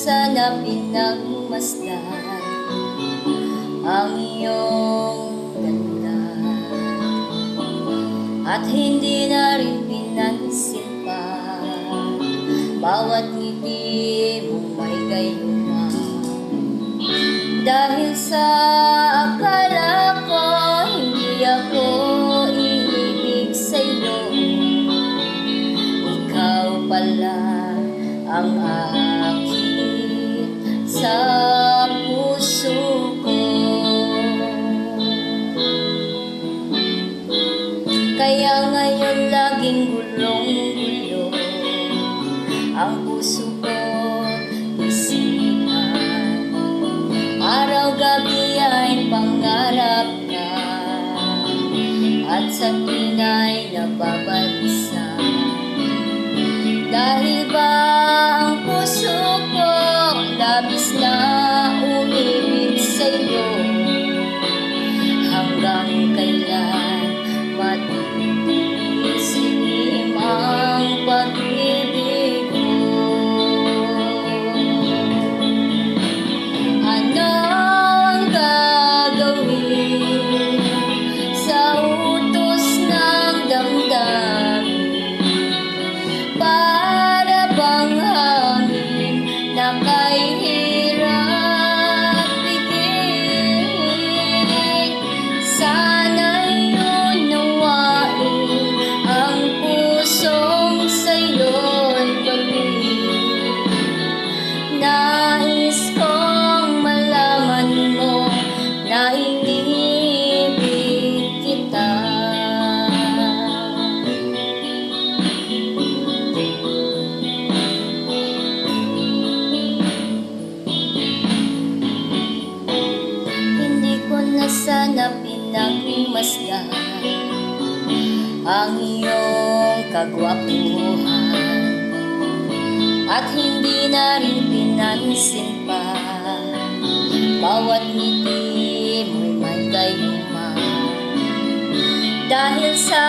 sana pinagmasdan ang iyong ganda, at hindi na rin pinansin pa bawat ngiti mong may gayuma. Dahil sa akala ko hindi ako iibig sa'yo, ikaw pala ang akit sa puso ko. Kaya ngayon laging gulong-gulo ang puso ko, isipan. Araw-gabi ay pangarap ka, at sa tinay nababalisa. Dahil ba ang puso ko labis na umibig sa'yo, hanggang kailan matitisim ang pag-ibig ko? Ano ang gagawin sa utos ng damdamin? Para bang hangin na kay hirap bigin? Sana'y unawain ang pusong sa'yo'y pag-ibig. Nais kong malaman mo na inibig kita. Sana pinagmasdan ang iyong kagwapuhan, at hindi na rin pinansin pa bawat ngiti mo'y may gayuma. Dahil sa